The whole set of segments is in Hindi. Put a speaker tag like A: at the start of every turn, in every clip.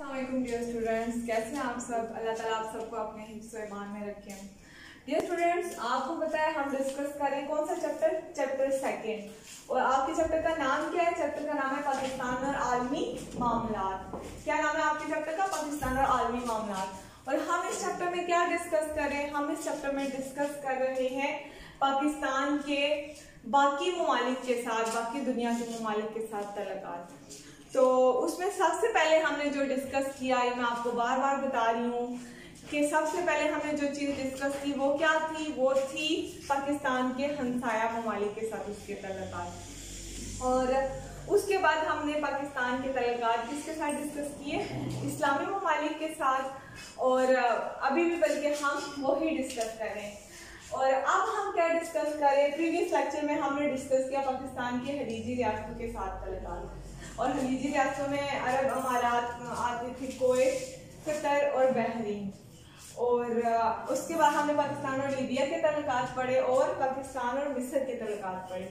A: अस्सलामुअलैकुम डियर स्टूडेंट्स, कैसे हैं आप सब। अल्लाह ताला आप सबको अपने हिफ्ज़ व ईमान में रखें। डियर स्टूडेंट्स, आपको पता है हम डिस्कस करें कौन सा चैप्टर, चैप्टर सेकंड। और आपके चैप्टर का नाम क्या है? चैप्टर का नाम है पाकिस्तान और आलमी मामलात। क्या नाम है आपके चैप्टर का? पाकिस्तान और आलमी मामलात। और हम इस चैप्टर में क्या डिस्कस कर रहे हैं? हम इस चैप्टर में डिस्कस कर रहे हैं पाकिस्तान के बाकी ममालिक के साथ, बाकी दुनिया के ममालिक के साथ तल्लुकात। तो उसमें सबसे पहले हमने जो डिस्कस किया, ये मैं आपको बार बार बता रही हूँ कि सबसे पहले हमने जो चीज़ डिस्कस की वो क्या थी? वो थी पाकिस्तान के हमसाया ममालिक के साथ उसके तल्लुकात। और उसके बाद हमने पाकिस्तान के तल्लुकात किसके साथ डिस्कस किए? इस्लामी ममालिक के साथ। और अभी भी बल्कि हम वही डिस्कस कर रहे हैं। और अब हम क्या डिस्कस करें? प्रीवियस लेक्चर में हमने डिस्कस किया पाकिस्तान के खलीजी रियासतों के साथ तल्लुकात। और खलीजी रियासतों में अरब अमारात आते थे, कुवैत, कतर और बहरीन। और उसके बाद हमने पाकिस्तान और लीबिया के तल्लुकात पढ़े और पाकिस्तान और मिस्र के तल्लुकात पढ़े।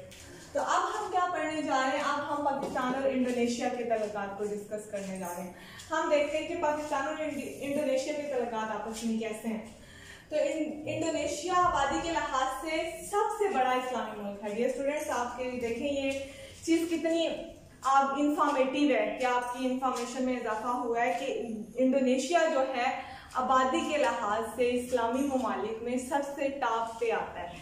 A: तो अब हम क्या पढ़ने जा रहे हैं? अब हम पाकिस्तान और इंडोनेशिया के तल्लुकात को डिस्कस करने जा रहे हैं। हम देखते हैं कि पाकिस्तान और इंडोनेशिया के तल्लुकात आपस में कैसे हैं। तो इंडोनेशिया आबादी के लिहाज से सबसे बड़ा इस्लामी मुल्क है। डियर स्टूडेंट्स, आपके देखें ये चीज़ कितनी आप इंफॉर्मेटिव है कि आपकी इंफॉर्मेशन में इजाफा हुआ है कि इंडोनेशिया जो है आबादी के लिहाज से इस्लामी ममालिक में सबसे टॉप पे आता है।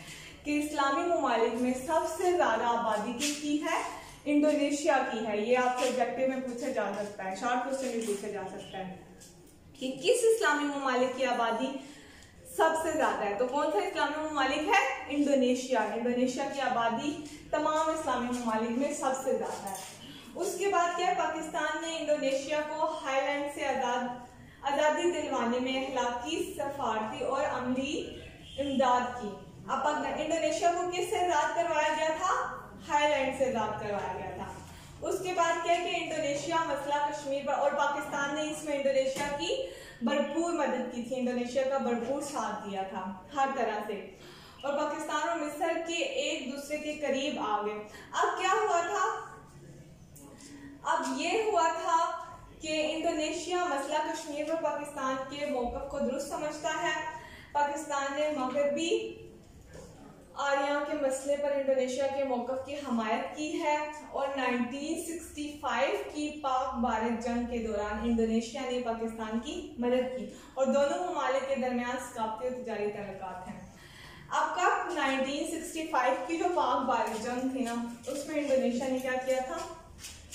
A: कि इस्लामी ममालिक में सबसे ज़्यादा आबादी किसकी है? इंडोनेशिया की है। ये आपसे ऑब्जेक्टिव में पूछा जा सकता है, शॉर्ट क्वेश्चन भी पूछा जा सकता है कि किस इस्लामी ममालिक की आबादी सबसे ज्यादा है। तो कौन सा इस्लामी ममालिक है? इंडोनेशिया। इंडोनेशिया की आबादी तमाम इस्लामी ममालिक में सबसे ज्यादा है। उसके बाद क्या है? पाकिस्तान ने इंडोनेशिया को हाईलैंड से आजादी दिलवाने में अखलाकी, सफारती और अमली इमदाद की। अब इंडोनेशिया को किससे आजाद करवाया गया था? हाईलैंड से आजाद करवाया गया था। उसके बाद क्या है कि इंडोनेशिया मसला कश्मीर पर, और पाकिस्तान ने इसमें इंडोनेशिया की भरपूर मदद की थी, इंडोनेशिया का भरपूर साथ दिया था हर तरह से। और पाकिस्तान और मिस्र के एक दूसरे के करीब आ गए। अब क्या हुआ था? अब ये हुआ था कि इंडोनेशिया मसला कश्मीर पर पाकिस्तान के मौक़िफ़ को दुरुस्त समझता है। पाकिस्तान ने मगरबी आर्या के मसले पर इंडोनेशिया के मौक़िफ़ की हमायत की है। और 1965 की पाक भारत जंग के दौरान इंडोनेशिया ने पाकिस्तान की मदद की और दोनों ममालिक के दरमियान सकाफती और तिजारी तल्लुकात हैं। अब कब? 1965 की जो पाक भारत जंग थी ना, उसमें इंडोनेशिया ने क्या किया था?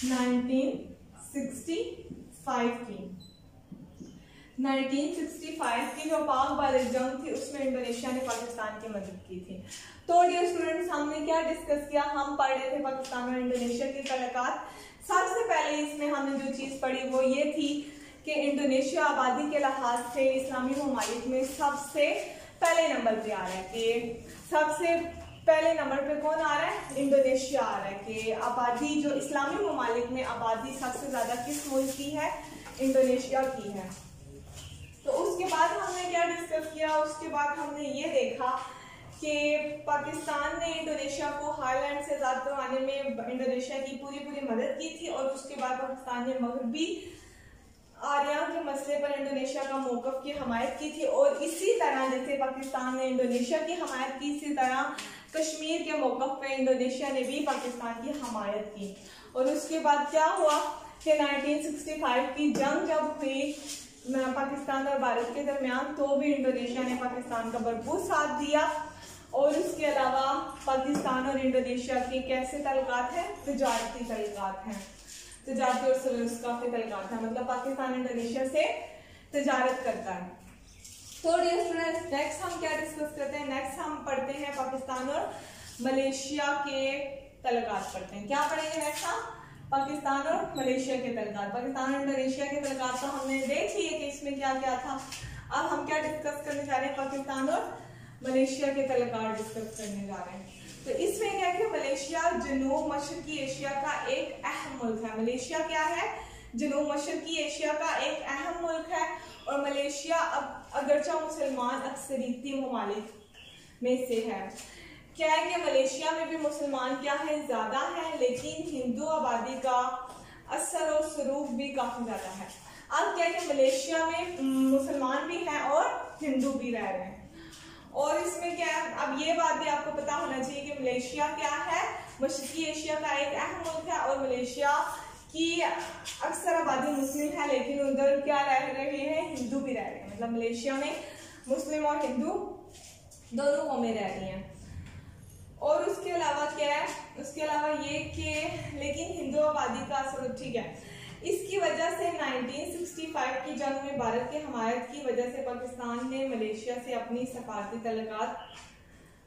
A: 1965 की जो पाक भारत जंग थी उसमें इंडोनेशिया ने पाकिस्तान की मदद की थी। तो डियर स्टूडेंट्स, हमने क्या डिस्कस किया? हम पढ़ रहे थे पाकिस्तान और इंडोनेशिया के तल्लुकात। सबसे पहले इसमें हमने जो चीज़ पढ़ी वो ये थी कि इंडोनेशिया आबादी के लिहाज से इस्लामी ममालिक में सबसे पहले नंबर पे आ रहा है। कि सबसे पहले नंबर पे कौन आ रहा है? इंडोनेशिया आ रहा है कि आबादी, जो इस्लामी ममालिक में आबादी सबसे ज़्यादा किस मुल्क की है? इंडोनेशिया की है। तो उसके बाद हमने क्या डिस्कस किया? उसके बाद हमने ये देखा कि पाकिस्तान ने इंडोनेशिया को हाईलैंड से आज़ाद करवाने में इंडोनेशिया की पूरी मदद की थी। और उसके बाद पाकिस्तान ने मगरबी आर्या के मसले पर इंडोनेशिया का मौक़िफ़ की हमायत की थी। और इसी तरह जैसे पाकिस्तान ने इंडोनेशिया की हमायत की, इसी तरह कश्मीर के मौक़िफ़ पे इंडोनेशिया ने भी पाकिस्तान की हमायत की। और उसके बाद क्या हुआ कि 1965 की जंग जब हुई पाकिस्तान और भारत के दरमियान, तो भी इंडोनेशिया ने पाकिस्तान का भरपूर साथ दिया। और उसके अलावा पाकिस्तान और इंडोनेशिया के कैसे तल्लुकात हैं? तिजारती तल्लुकात हैं, तिजारती और सकाफती तल्लुकात हैं। मतलब पाकिस्तान इंडोनेशिया से तिजारत करता है। तो डियर स्टूडेंट्स, नेक्स्ट हम क्या डिस्कस करते हैं? नेक्स्ट हम पढ़ते हैं पाकिस्तान और मलेशिया के तल्लुकात पढ़ते हैं। क्या पढ़ेंगे नेक्स्ट हम? पाकिस्तान और मलेशिया के तल्लुकात। पाकिस्तान और इंडोनेशिया के तल्लुकात तो हमने देख लिए कि इसमें क्या क्या था। अब हम क्या डिस्कस करने जा रहे हैं? पाकिस्तान और मलेशिया के तल्लुकात डिस्कस करने जा रहे हैं। तो इसमें क्या है? मलेशिया जनूब मशरकी एशिया का एक अहम मुल्क है। मलेशिया क्या है? जनूब मशरकी एशिया का एक अहम मुल्क है। और मलेशिया अब अगरचा मुसलमान अक्सरियती ममालिक में से है। क्या है कि मलेशिया में भी मुसलमान क्या है? ज़्यादा है, लेकिन हिंदू आबादी का असर और सरूफ भी काफ़ी ज़्यादा है। अब क्या है कि मलेशिया में मुसलमान भी हैं और हिंदू भी रह रहे हैं। और इसमें क्या है, अब ये बात भी आपको पता होना चाहिए कि मलेशिया क्या है, मशरकी एशिया का एक अहम मुल्क है और मलेशिया की अक्सर आबादी मुस्लिम है, लेकिन उधर क्या रह रहे हैं, हिंदू भी रह रहे हैं। मतलब मलेशिया में मुस्लिम और हिंदू दोनों कौमें रह रही हैं। और उसके अलावा क्या है, उसके अलावा ये कि लेकिन हिंदू आबादी का असर ठीक है। इसकी वजह से 1965 की जंग में भारत की हमायत की वजह से पाकिस्तान ने मलेशिया से अपनी सफारती तल्लुकात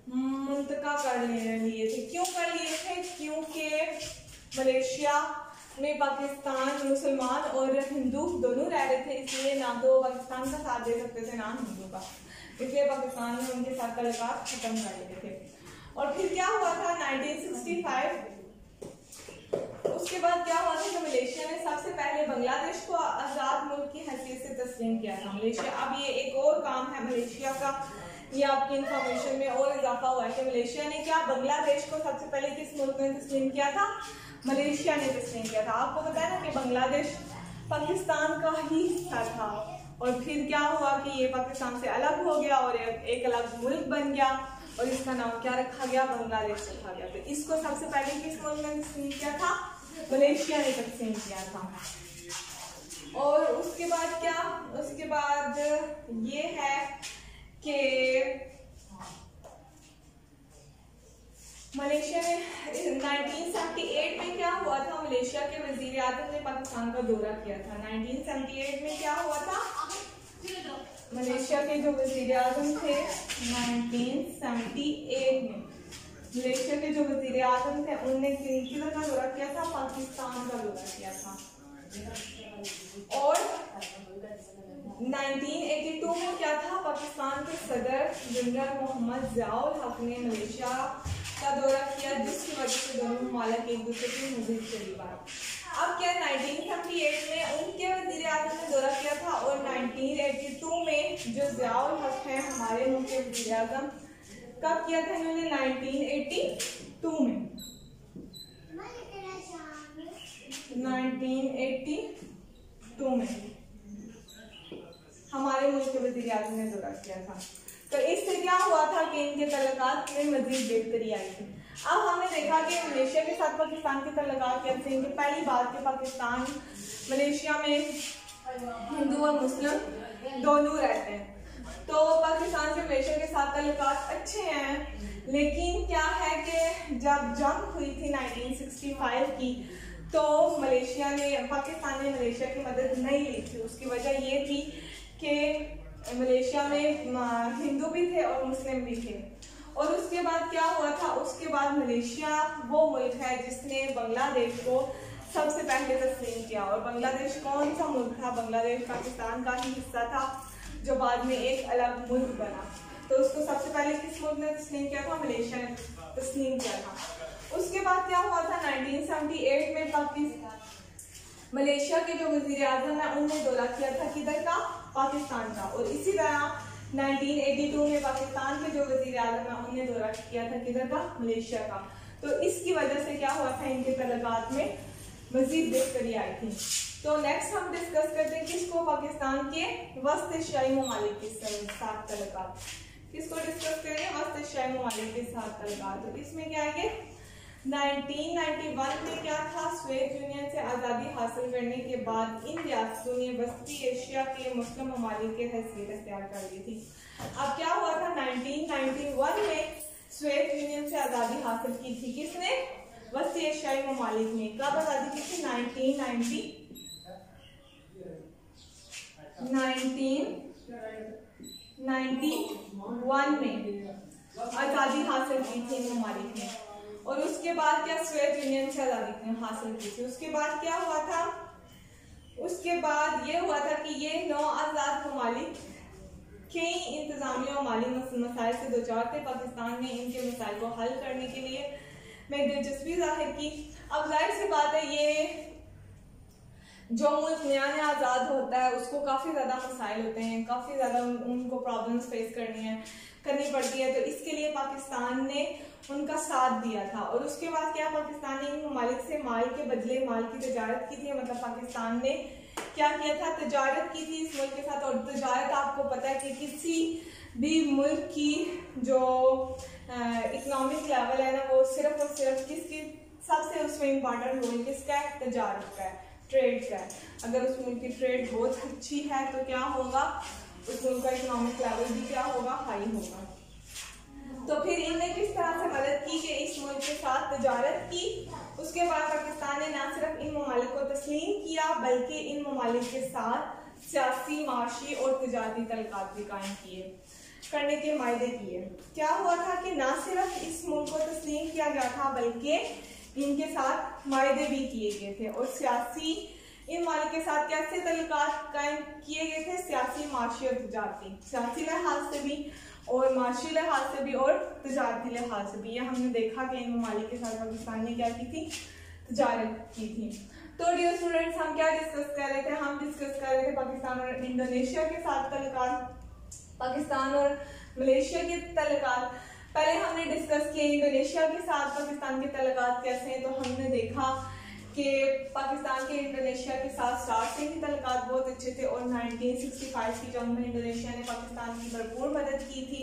A: मुंतका कर लिए थे। क्यों कर लिए थे? क्योंकि मलेशिया में पाकिस्तान मुसलमान और हिंदू दोनों रह रहे थे, इसलिए ना तो पाकिस्तान का साथ दे सकते थे ना हिंदू का, इसलिए पाकिस्तान ने उनके साथ तल्लुकात खत्म कर लिए थे। और फिर क्या हुआ था 1965, उसके बाद क्या हुआ था कि मलेशिया ने सबसे पहले बांग्लादेश को आजाद मुल्क की हैसियत से तस्लीम किया था। मलेशिया, अब ये एक और काम है मलेशिया का, ये आपकी इंफॉर्मेशन में और इजाफा हुआ है कि मलेशिया ने क्या बांग्लादेश को सबसे पहले किस मुल्क ने तस्लीम किया था? मलेशिया ने तस्लीम किया था। आपको पता है ना कि बांग्लादेश पाकिस्तान का ही हिस्सा था और फिर क्या हुआ कि ये पाकिस्तान से अलग हो गया और एक अलग मुल्क बन गया और इसका नाम क्या रखा गया? बांग्लादेश रखा गया। तो इसको सबसे पहले किस मुल्क ने तस्लीम किया था? मलेशिया ने तस्लीम किया था। और उसके बाद क्या, उसके बाद ये है कि मलेशिया ने 1978 में क्या हुआ था, मलेशिया के वजीर आजम ने पाकिस्तान का दौरा किया था। 1978 में क्या हुआ था, मलेशिया के जो वजीर आजम थे 1978 में मलेशिया के जो वजीर आजम थे उनने किधर का दौरा किया था? पाकिस्तान का दौरा किया था। और 1982 में क्या था, पाकिस्तान के सदर जनरल मोहम्मद ज़ियाउल हक ने मलेशिया का दौरा किया, जिसकी वजह से दोनों ममालिक एक दूसरे के मज़ीद करीब आए। अब क्या 1978 में उनके वज़ीर आज़म ने दौरा किया था और 1982 में जो ज़ियाउल हक है हमारे मुल्क के वज़ीर आज़म, कब किया था इन्होंने? 1982 में 1982 में हमारे मुल्क के वज़ीर आज़म ने दौरा किया था। तो इससे क्या हुआ था कि इनके तल्लुकात में मजीद बेहतरी आई थी। अब हमने देखा कि मलेशिया के साथ पाकिस्तान के तल्लुकात कैसे हैं। पहली बात कि पाकिस्तान मलेशिया में हिंदू और मुस्लिम दोनों रहते हैं, तो पाकिस्तान के मलेशिया के साथ तल्लुकात अच्छे हैं। लेकिन क्या है कि जब जंग हुई थी 1965 की, तो मलेशिया ने, पाकिस्तान ने मलेशिया की मदद नहीं ली थी। उसकी वजह ये थी कि मलेशिया में हिंदू भी थे और मुस्लिम भी थे। और उसके बाद क्या हुआ था, उसके बाद मलेशिया वो मुल्क है जिसने बांग्लादेश को सबसे पहले तस्लीम किया। और बांग्लादेश कौन सा मुल्क था? बांग्लादेश पाकिस्तान का ही हिस्सा था जो बाद में एक अलग मुल्क बना। तो उसको सबसे पहले किस मुल्क ने तस्लीम किया था? मलेशिया ने तस्लीम किया था। उसके बाद क्या हुआ था 1978 में मलेशिया के जो वजीर आजम है उनने दौरा किया था किधर का? पाकिस्तान का। और इसी तरह 1982 में पाकिस्तान के जो वजीर आजम है उनने दौरा किया था किधर का? मलेशिया का। तो इसकी वजह से क्या हुआ था, इनके तल्लुकात में मजीद बेहतरी आई थी। तो नेक्स्ट हम डिस्कस करते हैं किसको? पाकिस्तान के वस्त एशियाई ममालिक के साथ तल्लुकात। किसको डिस्कस करेंगे? वस्त एशियाई ममालिक के साथ तल्लुकात। तो इसमें क्या है, 1991 में क्या था, सोवियत यूनियन से आज़ादी हासिल करने के बाद इन रियासतों ने वस्ती एशिया के मुस्लिम ममालिक की हैसियत इख्तियार कर ली थी। अब क्या हुआ था 1991 में सोवियत यूनियन से आज़ादी हासिल की थी किसने? वस्ती एशियाई ममालिक ने। कब आज़ादी की थी? 1991 में आज़ादी हासिल की थी इन ममालिक ने। और उसके बाद क्या, सोवियत यूनियन से आज़ादी हासिल की थी। उसके बाद क्या हुआ था, उसके बाद ये हुआ था कि ये 9 आज़ाद ममालिक कई इंतजामी और माली मसाइल से दो चार थे। पाकिस्तान ने इनके मसाइल को हल करने के लिए में दिलचस्पी जाहिर की। अब जाहिर सी बात है, ये जो मुल्क नया नया आज़ाद होता है उसको काफ़ी ज़्यादा मसाइल होते हैं, काफ़ी ज़्यादा उनको प्रॉब्लम्स फेस करनी पड़ती है। तो इसके लिए पाकिस्तान ने उनका साथ दिया था। और उसके बाद क्या, पाकिस्तान ने इन ममालिक से माल के बदले माल की तजारत की थी। मतलब पाकिस्तान ने क्या किया था, तजारत की थी इस मुल्क के साथ। और तजारत आपको पता है कि किसी भी मुल्क की जो इकोनॉमिक लेवल है ना, वो सिर्फ और सिर्फ किसकी सबसे उसमें इम्पॉर्टेंट रोल किसका है, तजारत का है, ट्रेड का है। अगर उस मुल्क की ट्रेड बहुत अच्छी है तो क्या होगा, उस मुल्क का इकोनॉमिक लेवल भी क्या होगा, हाई होगा। तो फिर इनने किस तरह से मदद की कि इस मुल्क के साथ तजारत की। उसके बाद पाकिस्तान ने न सिर्फ इन ममालिक को तस्लीम किया बल्कि इन ममालिक के साथ सियासी, माशी और तजारती तल्लुकात भी कायम करने के मायदे किए। क्या हुआ था कि न सिर्फ इस मुल्क को तस्लीम किया गया था बल्कि इनके साथ मायदे भी किए गए थे। और सियासी, इन ममालिक के साथ कैसे तल्लुकात कायम किए गए थे, सियासी, माशी और तजारती, सियासी लिहाज से भी और माशी लिहाज से भी और तजारती लिहाज से भी। ये हमने देखा कि इन ममालिक के साथ पाकिस्तान ने क्या की थी, तजारत की थी। तो डियर स्टूडेंट्स, हम क्या डिस्कस कर रहे थे, हम डिस्कस कर रहे थे पाकिस्तान और इंडोनेशिया के साथ तल्लुकात, पाकिस्तान और मलेशिया के तल्लुकात। पहले हमने डिस्कस किए इंडोनेशिया के साथ पाकिस्तान के तल्लुकात कैसे हैं। तो हमने देखा कि पाकिस्तान के इंडोनेशिया के साथ स्टार्ट से ही तल्लुकात बहुत अच्छे थे और 1965 की जंग में इंडोनेशिया ने पाकिस्तान की भरपूर मदद की थी।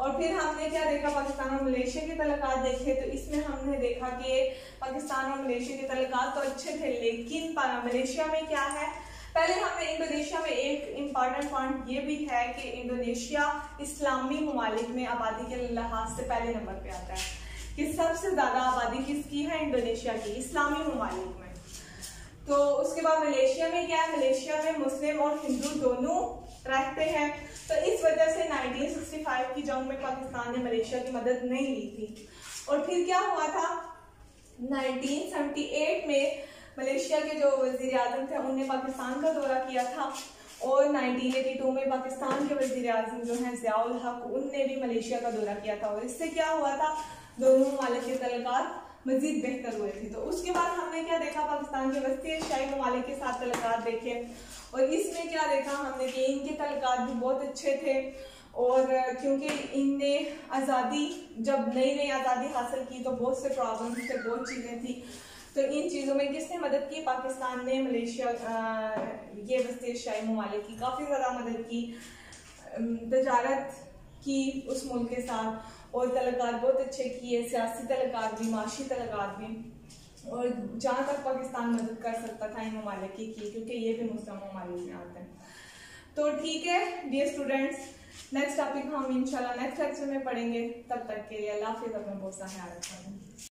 A: और फिर हमने क्या देखा, पाकिस्तान और मलेशिया के तल्लुकात देखे। तो इसमें हमने देखा कि पाकिस्तान और मलेशिया के तल्लुकात तो अच्छे थे, लेकिन मलेशिया में क्या है, पहले हमने इंडोनेशिया में एक इम्पॉर्टेंट पॉइंट ये भी है कि इंडोनेशिया इस्लामी ममालिक में आबादी के लिहाज से पहले नंबर पे आता है कि सबसे ज्यादा आबादी किसकी है, इंडोनेशिया की, इस्लामी ममालिक में। तो उसके बाद मलेशिया में क्या है, मलेशिया में मुस्लिम और हिंदू दोनों रहते हैं। तो इस वजह से 1965 की जंग में पाकिस्तान ने मलेशिया की मदद नहीं ली थी। और फिर क्या हुआ था, 1978 में मलेशिया के जो वजीर आजम थे उनने पाकिस्तान का दौरा किया था। और 1982 में पाकिस्तान के वजीर आजम जो हैं ज़ियाउल हक, उनने भी मलेशिया का दौरा किया था। और इससे क्या हुआ था, दोनों ममालिक के तल्लुकात मजीद बेहतर हुए थे। तो उसके बाद हमने क्या देखा, पाकिस्तान के वस्ती एशियाई ममालिक के साथ तल्लुकात देखे। और इसमें क्या देखा हमने कि इनके तल्लुकात भी बहुत अच्छे थे। और क्योंकि इनने आज़ादी, जब नई नई आज़ादी हासिल की तो बहुत से प्रॉब्लम्स थे, बहुत चीज़ें थी। तो इन चीज़ों में किसने मदद की, पाकिस्तान ने मलेशिया, ये वस्ती एशियाई ममालिक की काफ़ी ज़्यादा मदद की, तजारत की उस मुल्क के साथ, और तल्लुकात बहुत अच्छे किए, सियासी तल्लुकात भी, माशी तल्लुकात भी। और जहाँ तक पाकिस्तान मदद कर सकता था इन ममालिक की, क्योंकि ये भी मुस्लिम ममालिक में आते हैं। तो ठीक है डियर स्टूडेंट्स, नेक्स्ट टॉपिक हम इंशाल्लाह नेक्स्ट लेक्चर में पढ़ेंगे। तब तक के लिए अल्लाह हाफिज़, अपना बहुत सा ख्याल रखना।